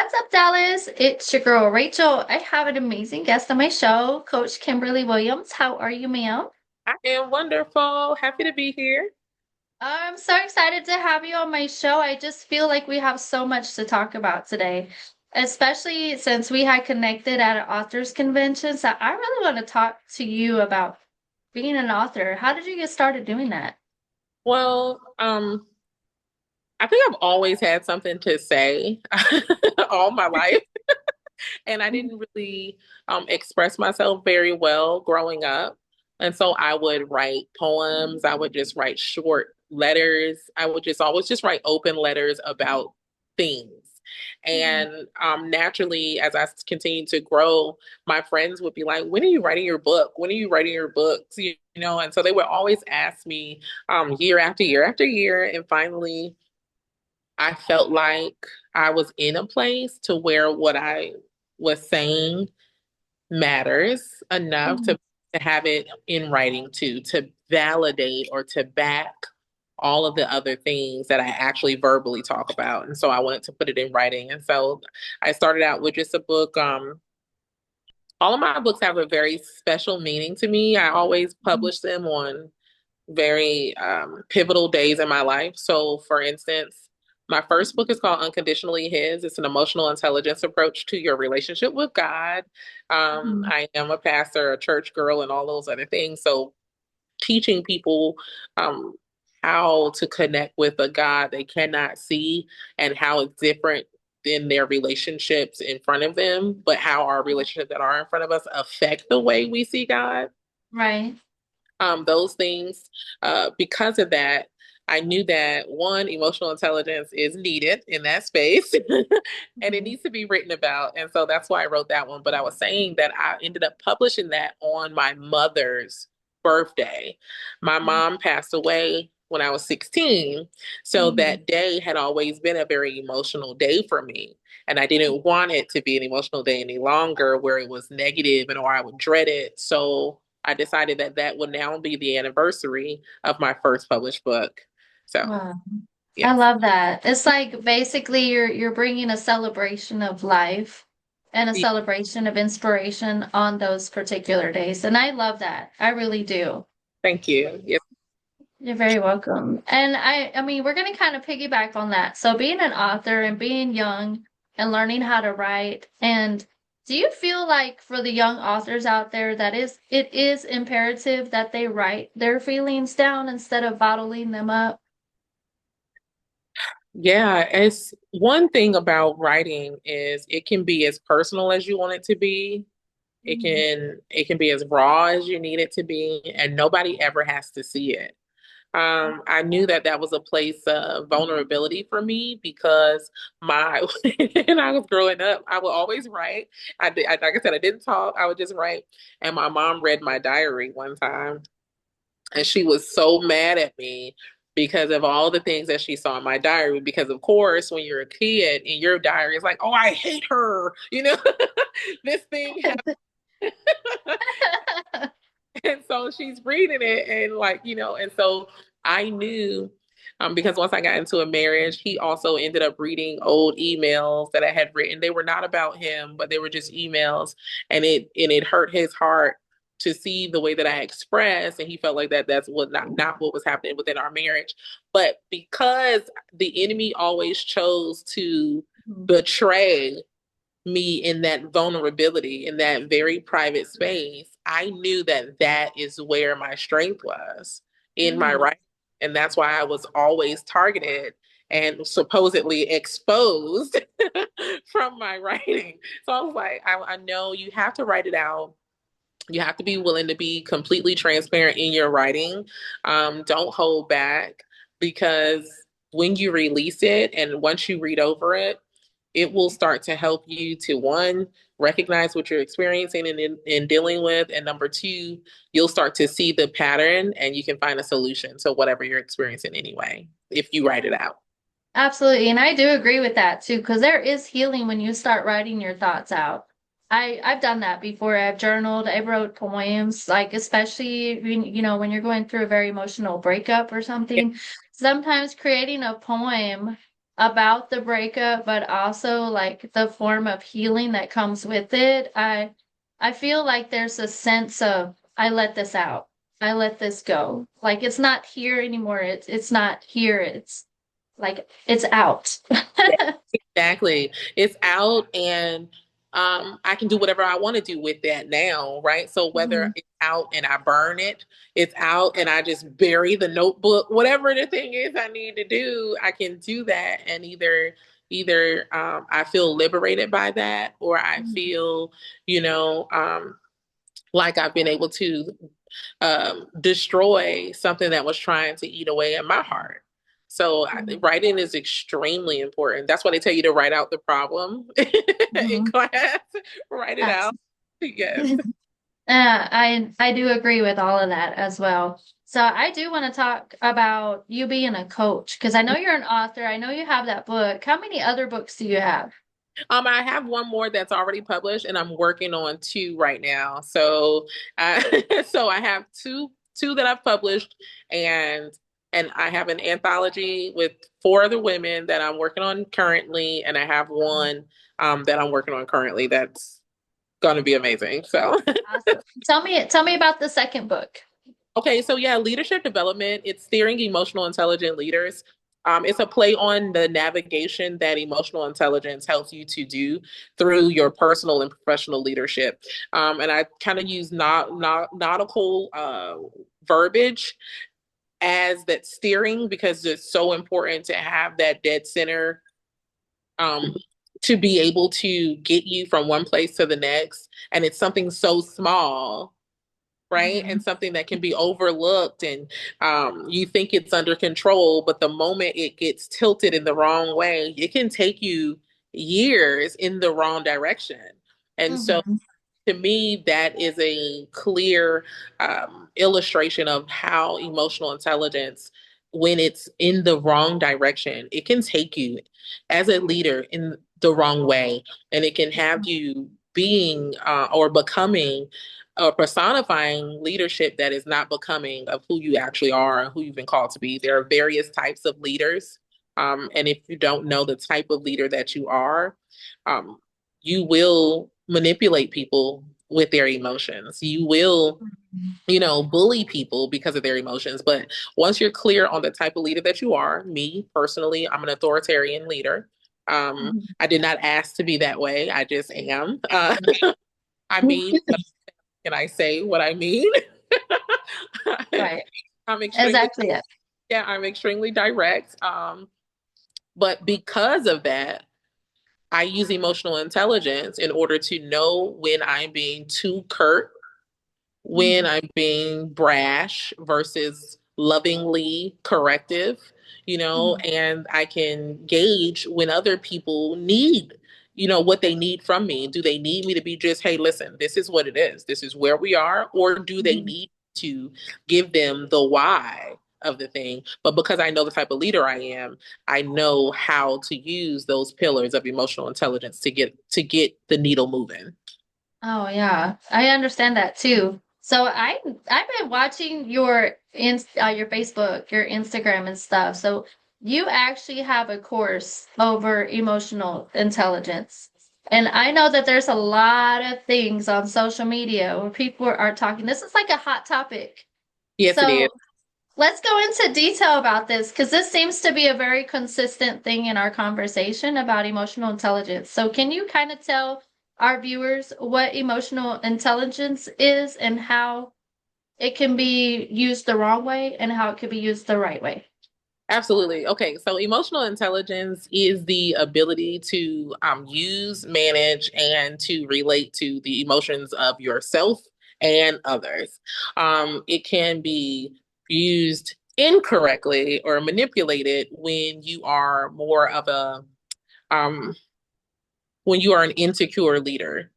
What's up, Dallas? It's your girl, Rachel. I have an amazing guest on my show, Coach Kimberly Williams. How are you, ma'am? I am wonderful. Happy to be here. I'm so excited to have you on my show. I just feel like we have so much to talk about today, especially since we had connected at an authors convention. So I really want to talk to you about being an author. How did you get started doing that? Well, I think I've always had something to say all my life, and I didn't really express myself very well growing up. And so I would write poems. I would just write short letters. I would just always just write open letters about things. Mhm. And naturally, as I continued to grow, my friends would be like, "When are you writing your book? When are you writing your books?" And so they would always ask me year after year after year. And finally, I felt like I was in a place to where what I was saying matters enough Mhm. to have it in writing too, to validate or to back all of the other things that I actually verbally talk about. And so I wanted to put it in writing. And so I started out with just a book. All of my books have a very special meaning to me. I always publish them on very pivotal days in my life. So, for instance, my first book is called Unconditionally His. It's an emotional intelligence approach to your relationship with God. Mhm. I am a pastor, a church girl, and all those other things. So, teaching people um, how to connect with a God they cannot see and how it's different than their relationships in front of them, but how our relationships that are in front of us affect the way we see God. Right. Those things. Because of that, I knew that one, emotional intelligence is needed in that space and it Mhm. needs to be written about. And so that's why I wrote that one. But I was saying that I ended up publishing that on my mother's birthday. My mom passed away when I was 16. So Mhm. that day had always been a very emotional day for me. And I didn't want it to be an emotional day any longer where it was negative and or I would dread it. So I decided that that would now be the anniversary of my first published book. So, Wow. I yes. love that. It's like basically you're bringing a celebration of life and a Yeah, celebration of inspiration on those particular days. And I love that. I really do. thank you. Yes. You're very welcome. And I mean, we're going to kind of piggyback on that. So being an author and being young and learning how to write, and do you feel like for the young authors out there that it is imperative that they write their feelings down instead of bottling them up? Yeah, it's one thing about writing is it can be as personal as you want it to be. It can be as raw as you need it to be, and nobody ever has to see it. I knew that that was a place of vulnerability for me because my when I was growing up, I would always write. Like I said, I didn't talk. I would just write. And my mom read my diary one time, and she was so mad at me because of all the things that she saw in my diary. Because of course, when you're a kid in your diary, it's like, oh, I hate her. This thing and so she's reading it and and so I knew because once I got into a marriage, he also ended up reading old emails that I had written. They were not about him, but they were just emails, and it hurt his heart to see the way that I expressed, and he felt like that's what not what was happening within our marriage. But because the enemy always chose to betray me in that vulnerability, in that very private space, I knew that that is where my strength was in my Mm. writing. And that's why I was always targeted and supposedly exposed from my writing. So I was like, I know you have to write it out. You have to be willing to be completely transparent in your writing. Don't hold back because when you release it and once you read over it will start to help you to one, recognize what you're experiencing and dealing with. And number two, you'll start to see the pattern and you can find a solution to whatever you're experiencing anyway, if you write it out. Absolutely. And I do agree with that too, because there is healing when you start writing your thoughts out. I've done that before. I've journaled, I wrote poems, like especially when you're going through a very emotional breakup or Yeah. something. Sometimes creating a poem about the breakup, but also like the form of healing that comes with it, I feel like there's a sense of I let this out. I let this go. Like it's not here anymore. It's not here. It's like it's out. Yeah, exactly. It's out and I can do whatever I want to do with that now, right? So whether Mhm. it's out and I burn it, it's out and I just bury the notebook, whatever the thing is I need to do, I can do that and either I feel liberated by that or I Mhm. feel, you know, like I've been able to destroy something that was trying to eat away at my heart. So writing is extremely important. That's why they tell you to write out the problem in Mhm. class. Write it out. Absolutely. Yes. I do agree with all of that as well. So I do want to talk about you being a coach because I know you're an author. I know you have that book. How many other books do you have? I have one more that's already published, and I'm working on two right now. So, so I have two that I've published, and I have an anthology with four other women that I'm working on currently, and I have one that I'm working on currently that's going to be amazing. So. Awesome. Tell me about the second book. Okay, so yeah, leadership development, it's steering emotional intelligent leaders. It's a play on the navigation that emotional intelligence helps you to do through your personal and professional leadership. And I kind of use nautical verbiage as that steering because it's so important to have that dead center um, to be able to get you from one place to the next. And it's something so small, right? And Mhm. something that can be overlooked and you think it's under control, but the moment it gets tilted in the wrong way, it can take you years in the wrong direction. And so Mhm. to me, that is a clear illustration of how emotional intelligence, when it's in the wrong direction, it can take you as a leader in the wrong way. And it can have you being or becoming or personifying leadership that is not becoming of who you actually are and who you've been called to be. There are various types of leaders. And if you don't know the type of leader that you are, um, you will manipulate people with their emotions. You will, Mhm. bully people because of their emotions. But once you're clear on the type of leader that you are, me personally, I'm an authoritarian leader. Mhm. I did not ask to be that way. I just am. I mean, can I say what I mean? Right. I'm extremely, Exactly it. yeah, I'm extremely direct. But because of that, I use emotional intelligence in order to know when I'm being too curt, when Mhm. I'm being brash versus lovingly corrective, Mhm. and I can gauge when other people need, what they need from me. Do they need me to be just, hey, listen, this is what it is, this is where we are, or do they Mhm. need to give them the why of the thing? But because I know the type of leader I am, I know how to use those pillars of emotional intelligence to get the needle moving. Oh yeah, I understand that too. So I've been watching your Facebook, your Instagram and stuff. So you actually have a course over emotional intelligence. And I know that there's a lot of things on social media where people are talking. This is like a hot topic. Yes, it is. So let's go into detail about this because this seems to be a very consistent thing in our conversation about emotional intelligence. So, can you kind of tell our viewers what emotional intelligence is and how it can be used the wrong way and how it can be used the right way? Absolutely. Okay, so emotional intelligence is the ability to use, manage, and to relate to the emotions of yourself and others. It can be used incorrectly or manipulated um, when you are an insecure leader.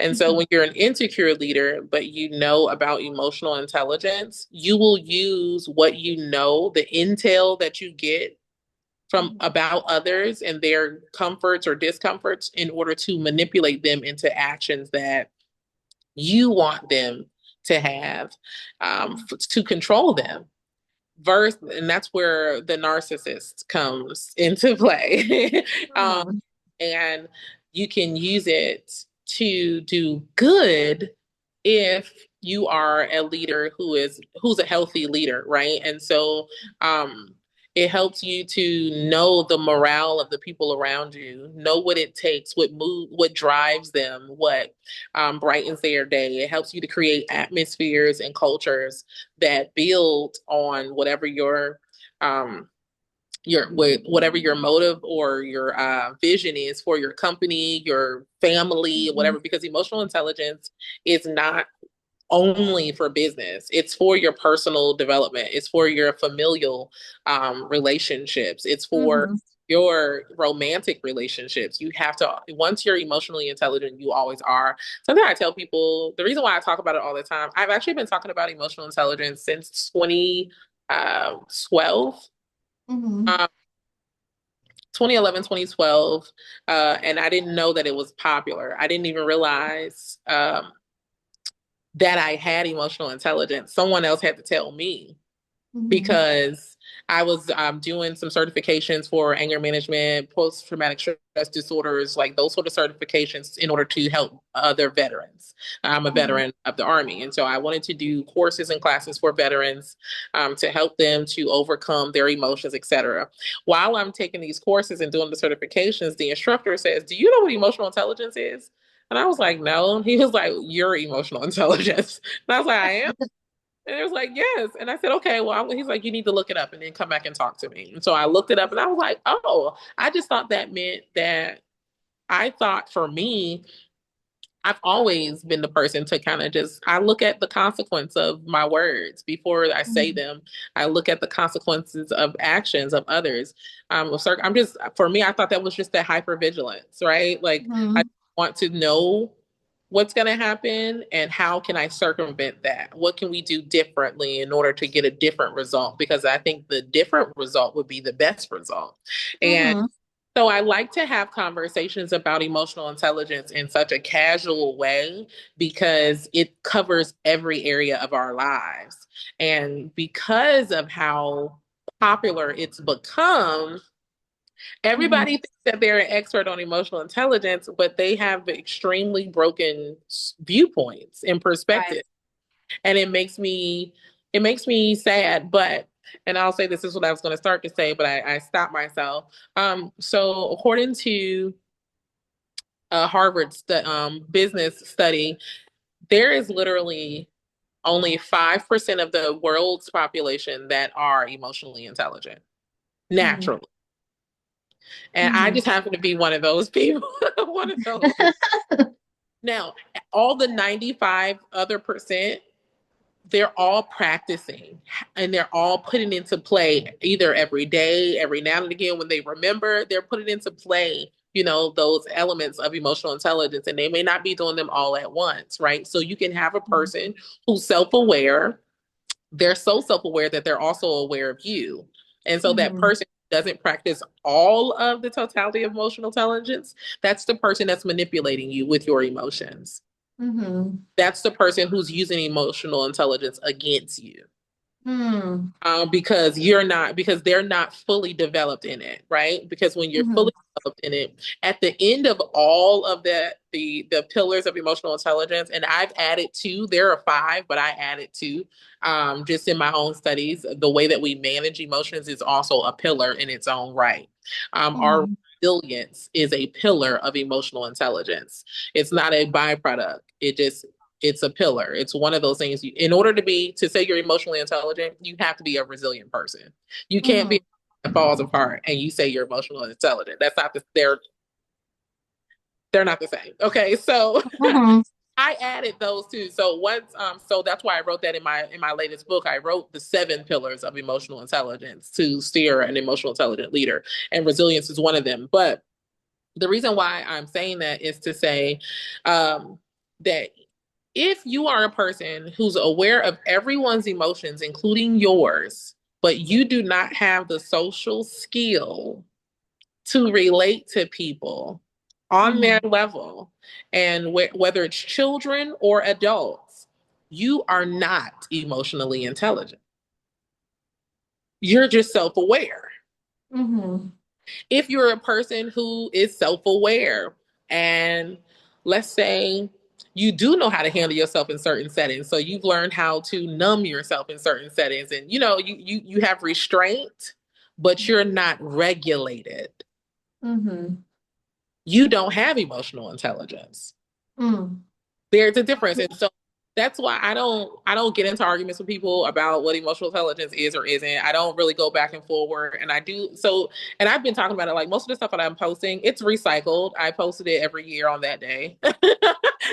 And so Mhm. when you're an insecure leader, but you know about emotional intelligence, you will use what you know, the intel that you get from Mhm. about others and their comforts or discomforts in order to manipulate them into actions that you want them to have to control them. and that's where the narcissist comes into play. um, Mhm. and you can use it to do good if you are a leader who's a healthy leader, right? And so it helps you to know the morale of the people around you, know what it takes, what drives them, what brightens their day. It helps you to create atmospheres and cultures that build on um, whatever your motive or your vision is for your company, your family, Mhm. whatever. Because emotional intelligence is not only for business. It's for your personal development. It's for your familial relationships. It's for Mhm. your romantic relationships. You have to, once you're emotionally intelligent, you always are. Something I tell people, the reason why I talk about it all the time, I've actually been talking about emotional intelligence since 2012. Mhm. Um, 2011, 2012, and I didn't know that it was popular. I didn't even realize that I had emotional intelligence. Someone else had to tell me Mhm. because I was doing some certifications for anger management, post traumatic stress disorders, like those sort of certifications in order to help other veterans. I'm a Mhm. veteran of the Army. And so I wanted to do courses and classes for veterans to help them to overcome their emotions, etc. While I'm taking these courses and doing the certifications, the instructor says, "Do you know what emotional intelligence is?" And I was like, "No." He was like, "Your emotional intelligence." And I was like, "I am." And it was like, yes. And I said, okay, well, he's like, you need to look it up and then come back and talk to me. And so I looked it up and I was like, oh, I just thought that meant that I thought for me, I've always been the person to kind of I look at the consequence of my words before I say Mhm. them. I look at the consequences of actions of others. I'm just, for me, I thought that was just that hypervigilance, right? Like, I Mhm. want to know what's going to happen and how can I circumvent that? What can we do differently in order to get a different result? Because I think the different result would be the best result. And Mhm. so I like to have conversations about emotional intelligence in such a casual way because it covers every area of our lives. And because of how popular it's become, Mhm. everybody thinks that they're an expert on emotional intelligence, but they have extremely broken viewpoints and Right. perspectives. And it makes me sad, but and I'll say this is what I was going to start to say, but I stopped myself. So according to a Harvard business study, there is literally only 5% of the world's population that are emotionally intelligent Mhm. naturally. And I Mhm. just happen to be one of those people, one of those. Now, all the 95 other percent, they're all practicing and they're all putting into play either every day, every now and again when they remember, they're putting into play, those elements of emotional intelligence, and they may not be doing them all at once, right? So you can have a person who's self-aware. They're so self-aware that they're also aware of you. And so that Mhm. person doesn't practice all of the totality of emotional intelligence. That's the person that's manipulating you with your emotions. Mhm. That's the person who's using emotional intelligence against you. Mhm. Because they're not fully developed in it, right? Because when you're Mhm. fully developed in it, at the end of all of the pillars of emotional intelligence, and I've added two, there are five, but I added two, just in my own studies. The way that we manage emotions is also a pillar in its own right. Our Mhm. resilience is a pillar of emotional intelligence. It's not a byproduct. It's a pillar. It's one of those things. In order to say you're emotionally intelligent, you have to be a resilient person. You can't be Mhm. that falls apart and you say you're emotionally intelligent. That's not they're not the same. Okay, so Mhm. I added those two. So that's why I wrote that in my latest book. I wrote the 7 pillars of emotional intelligence to steer an emotional intelligent leader, and resilience is one of them. But the reason why I'm saying that is to say that if you are a person who's aware of everyone's emotions, including yours, but you do not have the social skill to relate to people on their Mhm. level, and whether it's children or adults, you are not emotionally intelligent. You're just self-aware. Mm-hmm. If you're a person who is self-aware and let's say you do know how to handle yourself in certain settings, so you've learned how to numb yourself in certain settings, and you have restraint, but you're not regulated, Mm-hmm. you don't have emotional intelligence. Mm. There's a difference. And so that's why I don't get into arguments with people about what emotional intelligence is or isn't. I don't really go back and forward. And I do so and I've been talking about it, like most of the stuff that I'm posting, it's recycled. I posted it every year on that day. It's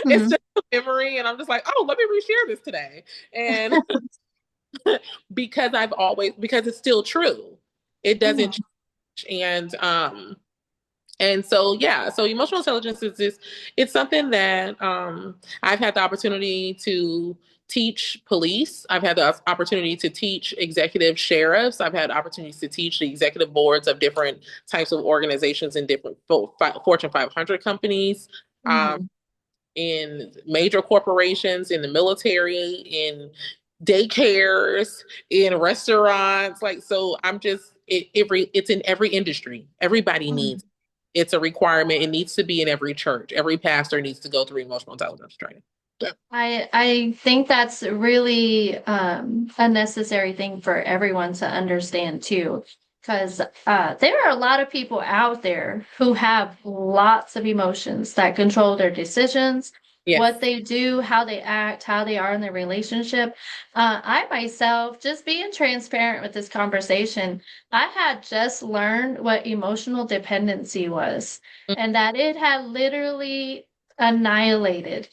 Mm. just a memory and I'm just like, oh, let me reshare this today. And because it's still true. It doesn't Mm. change. And so, yeah, so emotional intelligence is just, it's something that I've had the opportunity to teach police. I've had the opportunity to teach executive sheriffs. I've had opportunities to teach the executive boards of different types of organizations in different Fortune 500 companies. Um, Mm. in major corporations, in the military, in daycares, in restaurants. Like, so I'm just it's in every industry. Everybody Mm. needs it. It's a requirement. It needs to be in every church. Every pastor needs to go through emotional intelligence training. Yeah. I think that's really a necessary thing for everyone to understand too, because there are a lot of people out there who have lots of emotions that control their decisions, what Yes. they do, how they act, how they are in their relationship. I myself, just being transparent with this conversation, I had just learned what emotional dependency was, and that it had literally annihilated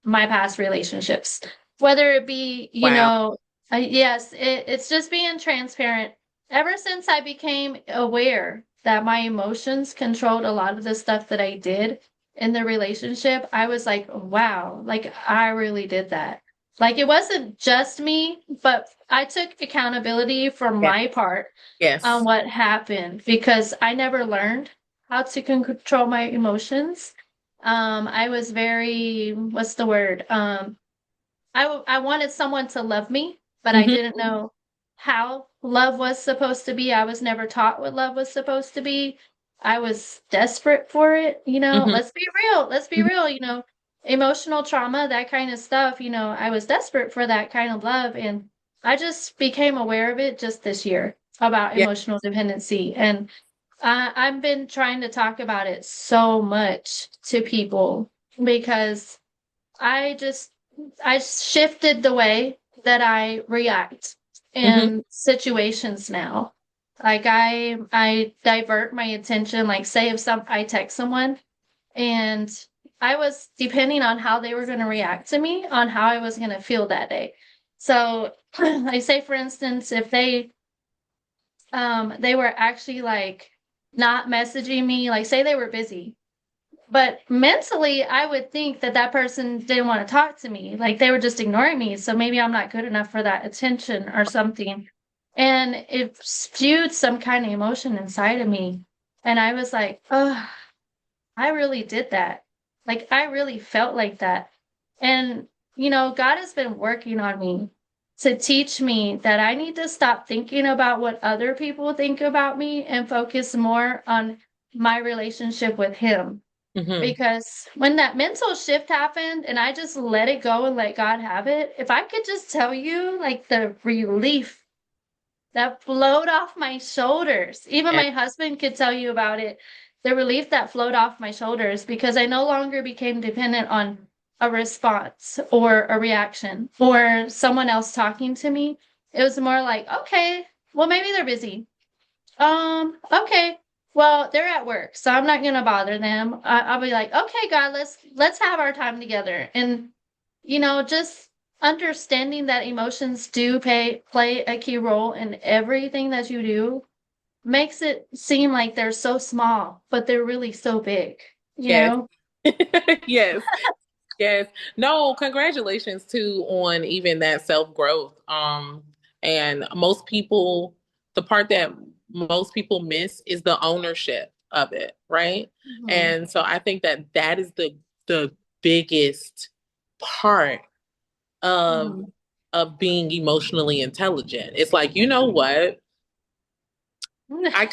my past relationships, whether it be, Wow. yes, it's just being transparent. Ever since I became aware that my emotions controlled a lot of the stuff that I did in the relationship, I was like, wow, like I really did that. Like it wasn't just me, but I took accountability for Yes. my part on Yes. what happened because I never learned how to control my emotions. I was very, what's the word? I wanted someone to love me, but I Hmm. didn't know how love was supposed to be. I was never taught what love was supposed to be. I was desperate for it, Hmm. Let's be real. Let's be real, emotional trauma, that kind of stuff, I was desperate for that kind of love. And I just became aware of it just this year about Yeah. emotional dependency. And I've been trying to talk about it so much to people because I just I shifted the way that I react Hmm. in situations now. Like I divert my attention, like say if some I text someone and I was depending on how they were going to react to me on how I was going to feel that day. So I say for instance if they were actually like not messaging me, like say they were busy, but mentally, I would think that that person didn't want to talk to me. Like they were just ignoring me. So maybe I'm not good enough for that attention or something. And it spewed some kind of emotion inside of me. And I was like, oh, I really did that. Like I really felt like that. And, God has been working on me to teach me that I need to stop thinking about what other people think about me and focus more on my relationship with Him Hmm. because when that mental shift happened and I just let it go and let God have it, if I could just tell you like the relief that flowed off my shoulders, even Yeah. my husband could tell you about it, the relief that flowed off my shoulders because I no longer became dependent on a response or a reaction or someone else talking to me. It was more like, okay, well, maybe they're busy. Okay. Well, they're at work, so I'm not gonna bother them. I'll be like, okay, God, let's have our time together. And just understanding that emotions do play a key role in everything that you do makes it seem like they're so small, but they're really so big, you Yes. know? Yes. Yes. No, congratulations too on even that self-growth. And most people, the part that most people miss is the ownership of it, right? Mhm. And so I think that that is the biggest part of Mhm. of being emotionally intelligent. It's like, you know what? I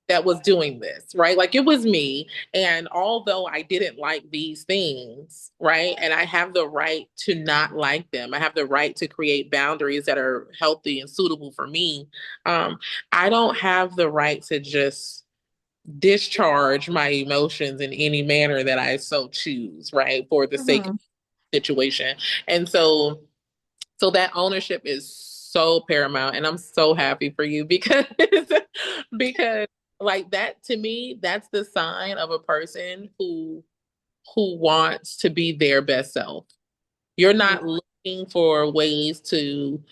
that was doing this, right? Like it was me. And although I didn't like these things, right? And I have the right to not like them, I have the right to create boundaries that are healthy and suitable for me. Um, I don't have the right to just discharge my emotions in any manner that I so choose, right? For the sake of Mhm. the situation. And so that ownership is so paramount, and I'm so happy for you because because like that to me, that's the sign of a person who wants to be their best self. You're Yeah. not looking for ways to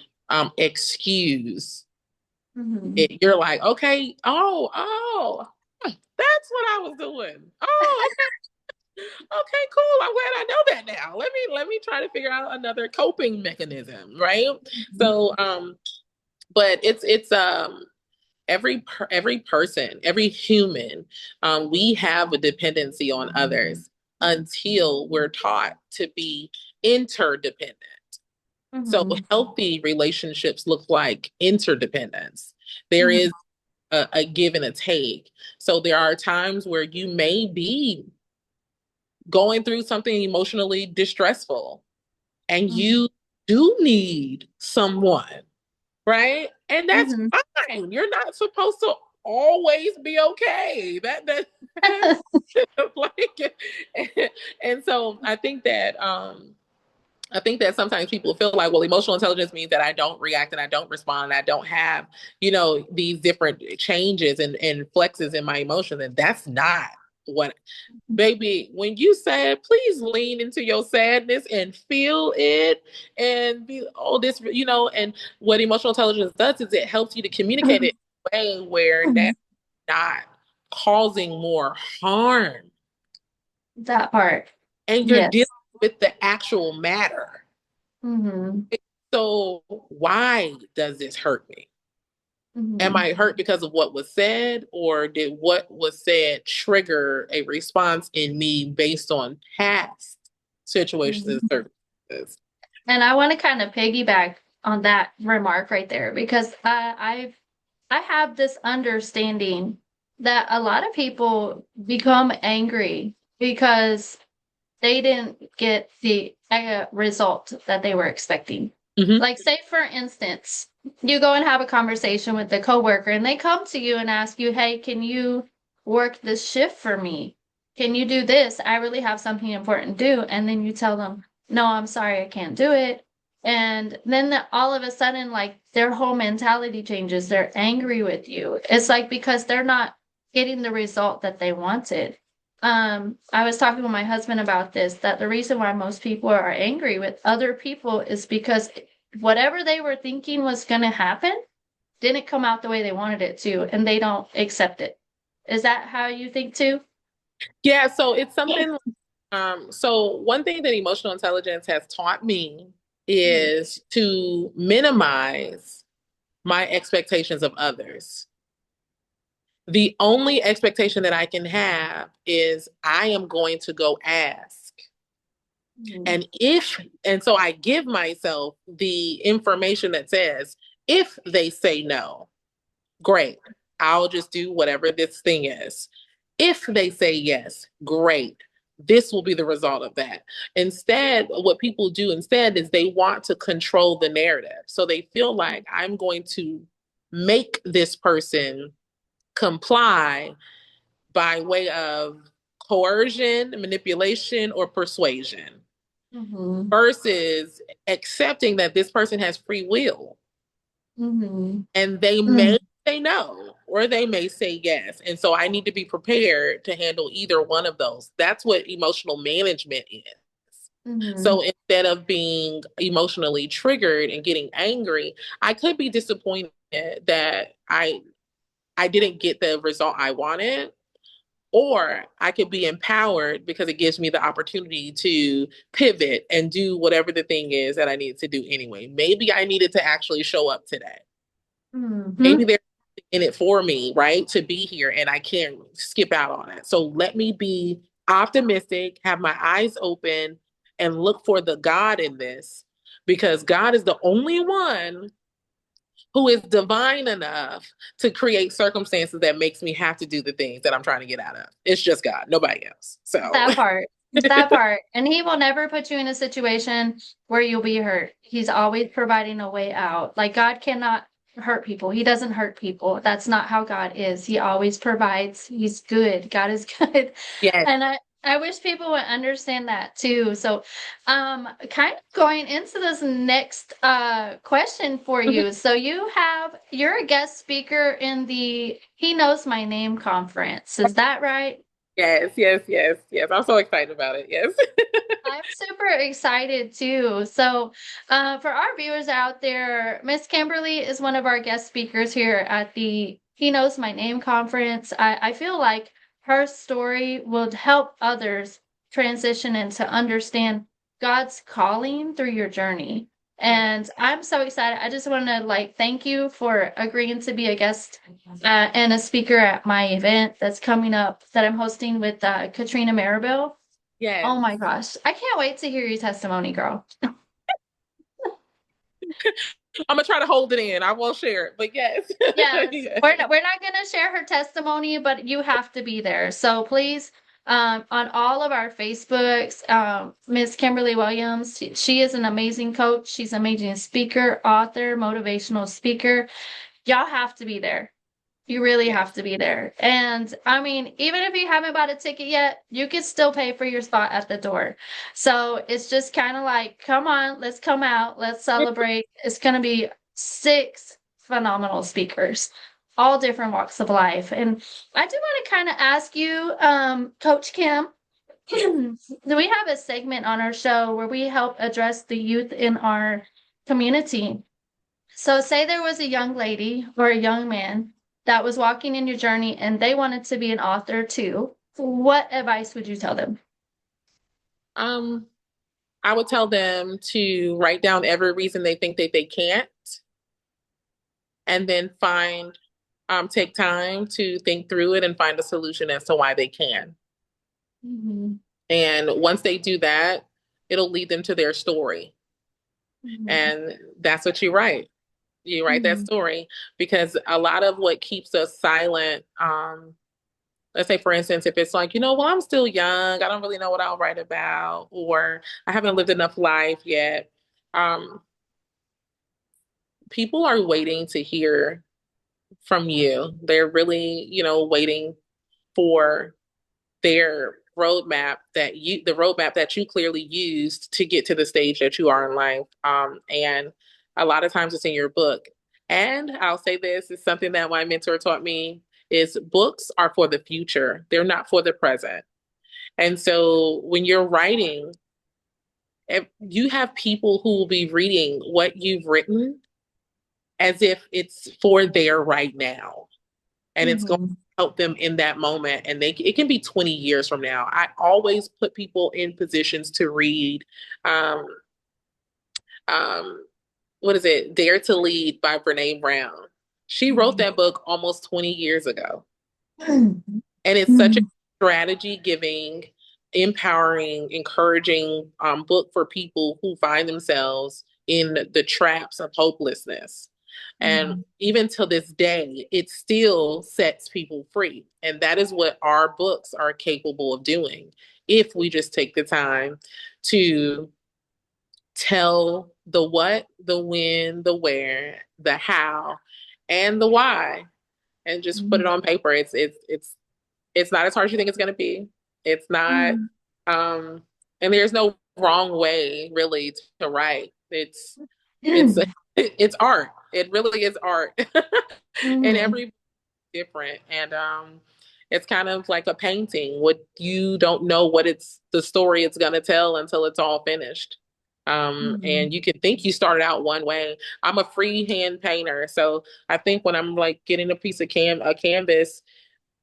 excuse Mhm. it. You're like, okay, that's what I was doing. Oh, okay, cool. I'm glad I know that now. Let me try to figure out another coping mechanism, right? Mhm. So but it's every person, every human, we have a dependency on others until we're taught to be interdependent. So Mhm. healthy relationships look like interdependence. There Mhm. is a give and a take. So there are times where you may be going through something emotionally distressful and Mhm. you do need someone, right? And that's Mhm. fine. You're not supposed to always be okay. That's like and so I think that sometimes people feel like, well, emotional intelligence means that I don't react and I don't respond and I don't have, these different changes and flexes in my emotions. And that's not what, baby, when you sad, please lean into your sadness and feel it and be, oh, this, and what emotional intelligence does is it helps you to communicate it in a way where that's Mhm. not causing more harm That part. and you're dealing Yes. with the actual matter. Mhm. So why does this hurt me? Am Mhm. I hurt because of what was said, or did what was said trigger a response in me based on past situations and Mhm. circumstances? And I want to kind of piggyback on that remark right there because I have this understanding that a lot of people become angry because they didn't get the result that they were expecting. Hmm. Like, say for instance, you go and have a conversation with a coworker, and they come to you and ask you, "Hey, can you work this shift for me? Can you do this? I really have something important to do." And then you tell them, "No, I'm sorry, I can't do it." And then all of a sudden, like their whole mentality changes. They're angry with you. It's like because they're not getting the result that they wanted. I was talking with my husband about this, that the reason why most people are angry with other people is because whatever they were thinking was going to happen didn't come out the way they wanted it to, and they don't accept it. Is that how you think too? Yeah, so it's something. So one thing that emotional intelligence has taught me Mhm. is to minimize my expectations of others. The only expectation that I can have is I am going to go ask. Mhm. And so I give myself the information that says, if they say no, great, I'll just do whatever this thing is. If they say yes, great, this will be the result of that. Instead, what people do instead is they want to control the narrative. So they feel like I'm going to make this person comply by way of coercion, manipulation, or persuasion Mhm. versus accepting that this person has free will Mhm. and they may Mhm. say no or they may say yes. And so I need to be prepared to handle either one of those. That's what emotional management is. So Mhm. instead of being emotionally triggered and getting angry, I could be disappointed that I didn't get the result I wanted, or I could be empowered because it gives me the opportunity to pivot and do whatever the thing is that I need to do anyway. Maybe I needed to actually show up today. Maybe Mhm. there's something in it for me, right? To be here and I can't skip out on it. So let me be optimistic, have my eyes open, and look for the God in this because God is the only one who is divine enough to create circumstances that makes me have to do the things that I'm trying to get out of. It's just God, nobody else. So That part. That part. And he will never put you in a situation where you'll be hurt. He's always providing a way out. Like God cannot hurt people. He doesn't hurt people. That's not how God is. He always provides. He's good. God is good. yes, And I wish people would understand that too. So kind of going into this next question for you. So you're a guest speaker in the He Knows My Name conference. Is that right? yes. I'm so excited about it. Yes. I'm super excited too. So, for our viewers out there, Miss Kimberly is one of our guest speakers here at the He Knows My Name conference. I feel like her story will help others transition and to understand God's calling through your journey. And I'm so excited. I just want to like thank you for agreeing to be a guest and a speaker at my event that's coming up that I'm hosting with Katrina Maribel. Yes. Oh my gosh. I can't wait to hear your testimony, girl. I'm gonna try to hold it in. I won't share it, but yes. Yes. Yes. We're not gonna share her testimony, but you have to be there. So please, on all of our Facebooks, Miss Kimberly Williams, she is an amazing coach. She's an amazing speaker, author, motivational speaker. Y'all have to be there. You really Yes. have to be there. And I mean, even if you haven't bought a ticket yet, you can still pay for your spot at the door. So it's just kind of like, come on, let's come out, let's celebrate. It's going to be 6 phenomenal speakers, all different walks of life. And I do want to kind of ask you, Coach Kim, we have a segment on our show where we help address the youth in our community. So, say there was a young lady or a young man that was walking in your journey and they wanted to be an author too. What advice would you tell them? Um, I would tell them to write down every reason they think that they can't, and then take time to think through it and find a solution as to why they can. Mm-hmm. And once they do that, it'll lead them to their story. Mm-hmm. And that's what you write. You write that Mm-hmm. story because a lot of what keeps us silent, let's say, for instance, if it's like, well, I'm still young, I don't really know what I'll write about, or I haven't lived enough life yet. Um, People are waiting to hear from you. They're really, waiting for the roadmap that you clearly used to get to the stage that you are in life. And a lot of times it's in your book. And I'll say this is something that my mentor taught me is books are for the future. They're not for the present. And so when you're writing, if you have people who will be reading what you've written as if it's for their right now and it's going to Mm-hmm. help them in that moment. And it can be 20 years from now. I always put people in positions to read um, um, what is it, Dare to Lead by Brene Brown. She wrote that book almost 20 years ago. And it's such a strategy giving, empowering, encouraging book for people who find themselves in the traps of hopelessness. And Mm-hmm. even to this day, it still sets people free. And that is what our books are capable of doing if we just take the time to tell the what, the when, the where, the how, and the why, and just put it on paper. It's not as hard as you think it's going to be. It's not, um, and there's no wrong way really to write. It's Mm-hmm. it's art. It really is art, and Mm-hmm. every different. And it's kind of like a painting. What you don't know what it's the story it's going to tell until it's all finished. And you can think you started out one way. I'm a freehand painter, so I think when I'm like getting a piece of a canvas,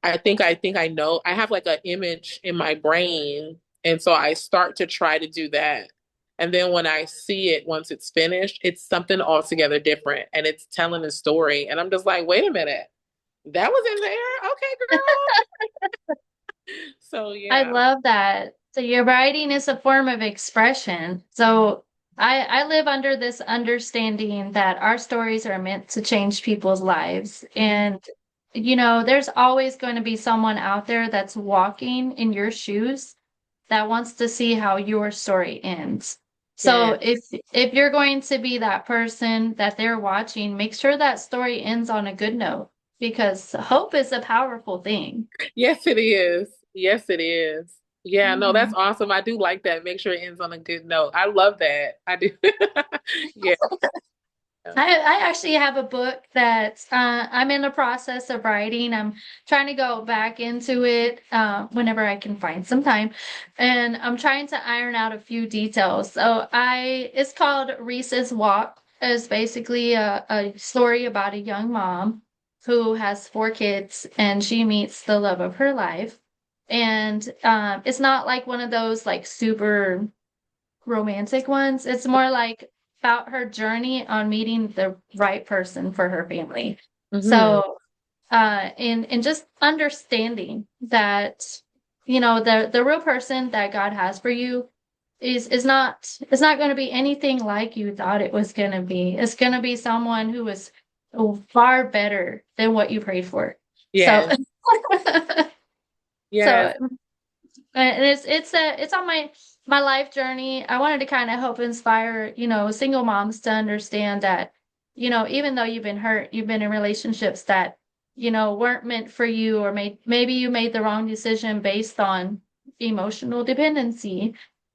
I think I know I have like an image in my brain, and so I start to try to do that. And then when I see it once it's finished, it's something altogether different, and it's telling a story. And I'm just like, wait a minute, that was in there, okay, girl. So I yeah, love that. So your writing is a form of expression. So I live under this understanding that our stories are meant to change people's lives. And, there's always going to be someone out there that's walking in your shoes that wants to see how your story ends. Yeah. So if you're going to be that person that they're watching, make sure that story ends on a good note because hope is a powerful thing. Yes, it is. Yes, it is. Yeah, no, that's Mhm. awesome. I do like that. Make sure it ends on a good note. I love that. I do. Yeah. I actually have a book that I'm in the process of writing. I'm trying to go back into it whenever I can find some time, and I'm trying to iron out a few details. It's called Reese's Walk. It's basically a story about a young mom who has 4 kids, and she meets the love of her life. And it's not like one of those like super romantic ones. It's more like about her journey on meeting the right person for her family. Hmm. So, and just understanding that, the real person that God has for you is not going to be anything like you thought it was going to be. It's going to be someone who is far better than what you prayed for. So, Yes. so Yes. and it's on my life journey. I wanted to kind of help inspire, single moms to understand that, even though you've been hurt, you've been in relationships that, weren't meant for you, or maybe you made the wrong decision based on emotional dependency.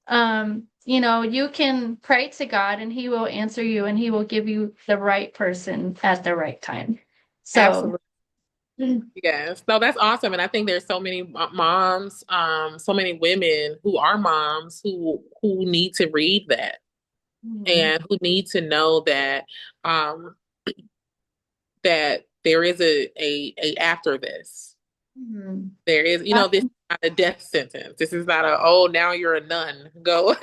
You can pray to God and he will answer you and he will give you the right person at the right time. So, Absolutely. Yes. No, that's awesome. And I think there's so many moms, so many women who are moms who need to read that mhm, and who need to know um that there is a after this. mhm. There is, this is not a death sentence. This is not a, oh, now you're a nun. Go.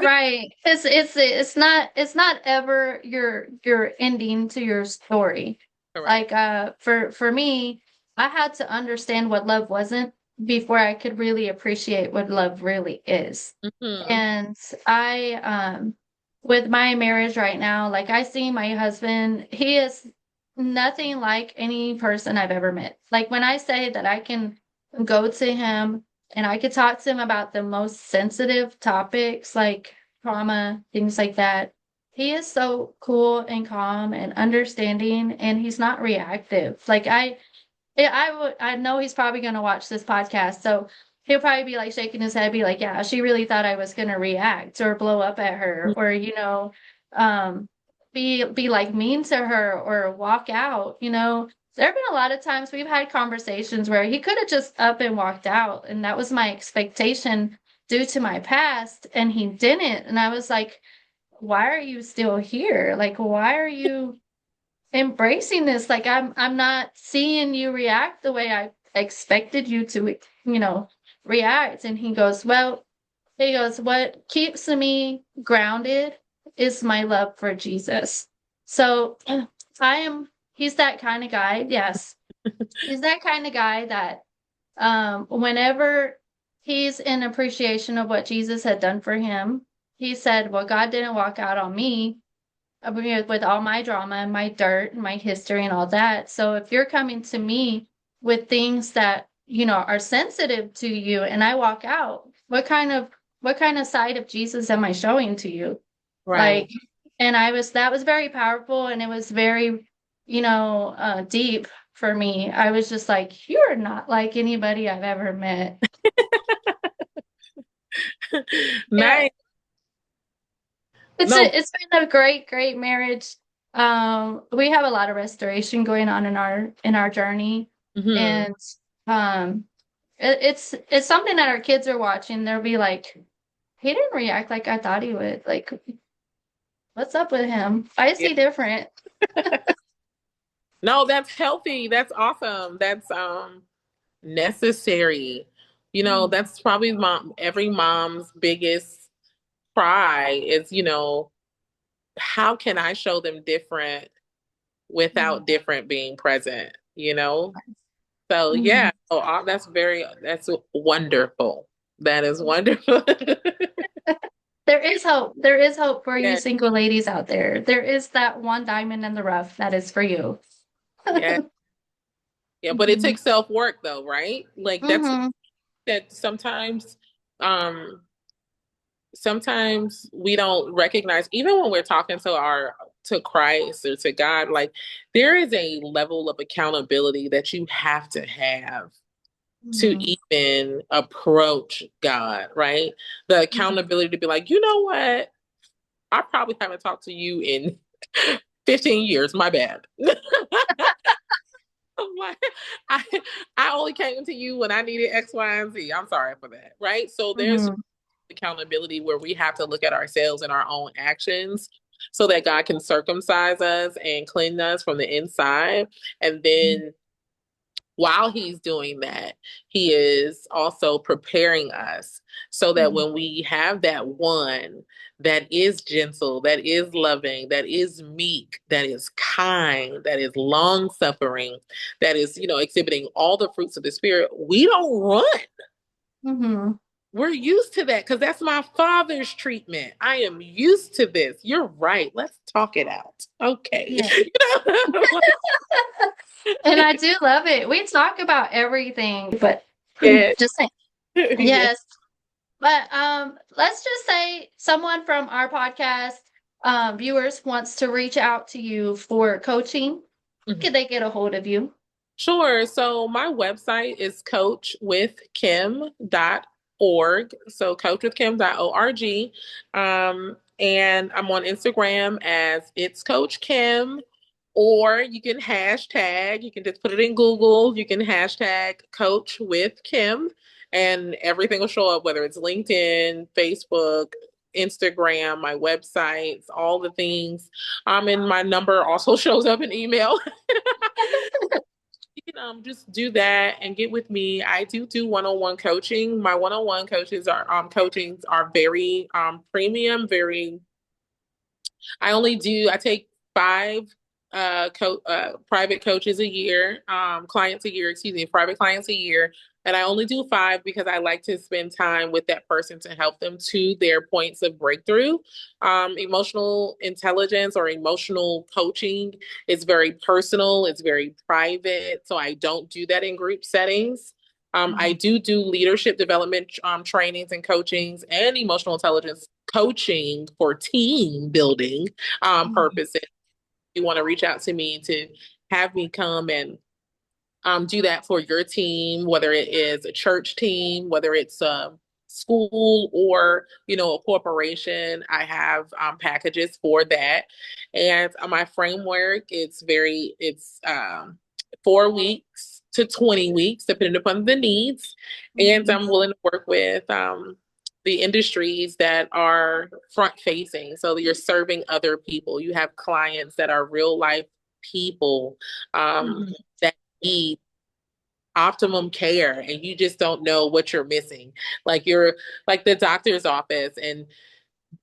Right. It's not ever your ending to your story. Correct. Like for me, I had to understand what love wasn't before I could really appreciate what love really is. Hmm. And I with my marriage right now, like I see my husband, he is nothing like any person I've ever met. Like when I say that I can go to him and I could talk to him about the most sensitive topics like trauma, things like that. He is so cool and calm and understanding, and he's not reactive. Like I know he's probably going to watch this podcast, so he'll probably be like shaking his head, be like, "Yeah, she really thought I was going to react or blow up at her, or um, be like mean to her or walk out." There have been a lot of times we've had conversations where he could have just up and walked out, and that was my expectation due to my past, and he didn't, and I was like, "Why are you still here? Like, why are you?" embracing this. Like I'm not seeing you react the way I expected you to, react. And he goes, what keeps me grounded is my love for Jesus. So he's that kind of guy. Yes. He's that kind of guy that whenever he's in appreciation of what Jesus had done for him, he said, well, God didn't walk out on me with all my drama and my dirt and my history and all that. So if you're coming to me with things that, are sensitive to you and I walk out, what kind of side of Jesus am I showing to you? Right. Like, and that was very powerful and it was very, deep for me. I was just like, you're not like anybody I've ever met. Yeah, Nice. It's No. a, it's been a great, great marriage. We have a lot of restoration going on in our journey, Hmm. and um, it's something that our kids are watching. They'll be like, "He didn't react like I thought he would. Like, what's up with him? Why is Yeah. he different?" No, that's healthy. That's awesome. That's necessary. Mm, That's probably every mom's biggest cry is, how can I show them different mm, without different being present, So mm. yeah, that's wonderful. That is wonderful. There is hope. There is hope for you Yeah, single ladies out there. There is that one diamond in the rough that is for you. yeah, yeah. But it Mhm. takes self-work though, right? Like that's Mhm. that um sometimes we don't recognize, even when we're talking to our to Christ or to God, like there is a level of accountability that you have to Mhm. even approach God, right? The Mhm. accountability to be like, you know what? I probably haven't talked to you in 15 years. My bad. I'm like, I I only came to you when I needed X, Y, and Z. I'm sorry for that. Right. So there's Mhm. accountability where we have to look at ourselves and our own actions so that God can circumcise us and clean us from the inside. And Mhm. then while he's doing that, he is also preparing us so that Mhm. when we have that one that is gentle, that is loving, that is meek, that is kind, that is long suffering, that is, exhibiting all the fruits of the spirit, we don't run. Mhm. We're used to that because that's my father's treatment. I am used to this. You're right. Let's talk it out. Okay. Yeah. And I do love it. We talk about everything, but Yeah. just saying, Yeah. yes. But let's just say someone from our podcast viewers wants to reach out to you for coaching. Could they get a hold of you? Sure. So my website is coachwithkim.org. So coachwithkim.org. And I'm on Instagram as it's Coach Kim, or you can hashtag, you can just put it in Google, you can hashtag Coach with Kim, and everything will show up, whether it's LinkedIn, Facebook, Instagram, my websites, all the things. And my number also shows up in email. You can just do that and get with me. I do one-on-one coaching. My one-on-one coachings are very premium, very I take five private coaches a year, clients a year, excuse me, private clients a year. And I only do five because I like to spend time with that person to help them to their points of breakthrough. Emotional intelligence or emotional coaching is very personal, it's very private. So I don't do that in group settings. I Mhm. do leadership development trainings and coachings and emotional intelligence coaching for team building Mhm. purposes. You want to reach out to me to have me come and do that for your team, whether it is a church team, whether it's a school or a corporation. I have packages for that, and my framework it's 4 weeks to 20 weeks, depending upon the needs, and Mhm. I'm willing to work with. The industries that are front facing. So you're serving other people. You have clients that are real life people Mhm. that need optimum care and you just don't know what you're missing. Like you're like the doctor's office and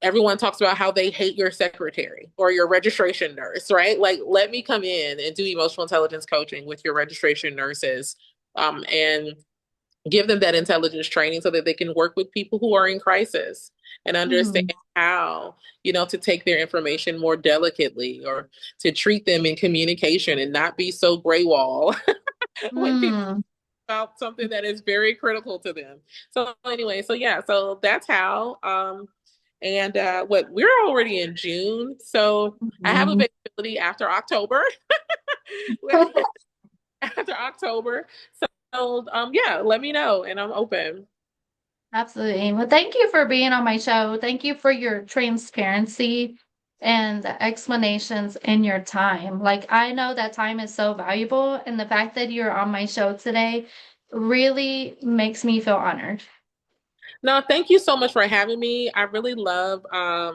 everyone talks about how they hate your secretary or your registration nurse, right? Like let me come in and do emotional intelligence coaching with your registration nurses and give them that intelligence training so that they can work with people who are in crisis and understand Mhm. how, to take their information more delicately or to treat them in communication and not be so gray wall when people Mm. about something that is very critical to them. So anyway, so yeah, so that's how. And what we're already in June, so I have Mhm. availability after October. After October, so yeah, let me know, and I'm open. Absolutely. Well, thank you for being on my show. Thank you for your transparency and the explanations and your time. Like, I know that time is so valuable, and the fact that you're on my show today really makes me feel honored. No, thank you so much for having me. I really love I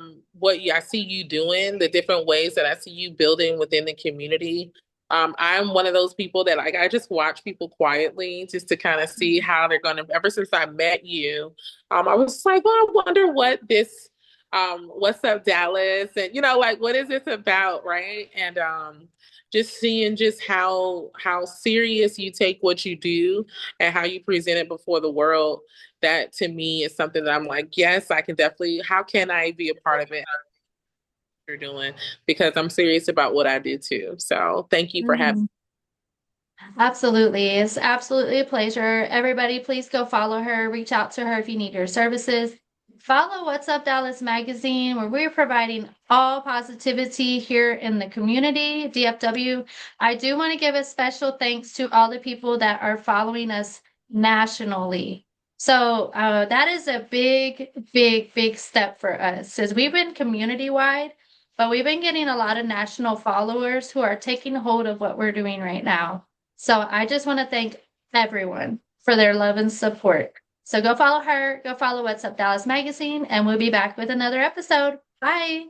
see you doing, the different ways that I see you building within the community. I'm one of those people that like I just watch people quietly just to kind of see how they're gonna ever since I met you. I was like, well, I wonder what this what's up, Dallas? And like what is this about, right? And just seeing just how serious you take what you do and how you present it before the world. That to me is something that I'm like, yes, I can definitely. How can I be a part of it? You're doing because I'm serious about what I do too. So thank you for having. Mhm. Absolutely. It's absolutely a pleasure. Everybody, please go follow her, reach out to her if you need her services. Follow What's Up Dallas magazine, where we're providing all positivity here in the community, DFW. I do want to give a special thanks to all the people that are following us nationally. So that is a big, big, big step for us, as we've been community wide, but we've been getting a lot of national followers who are taking hold of what we're doing right now. So I just want to thank everyone for their love and support. So go follow her, go follow What's Up Dallas Magazine, and we'll be back with another episode. Bye.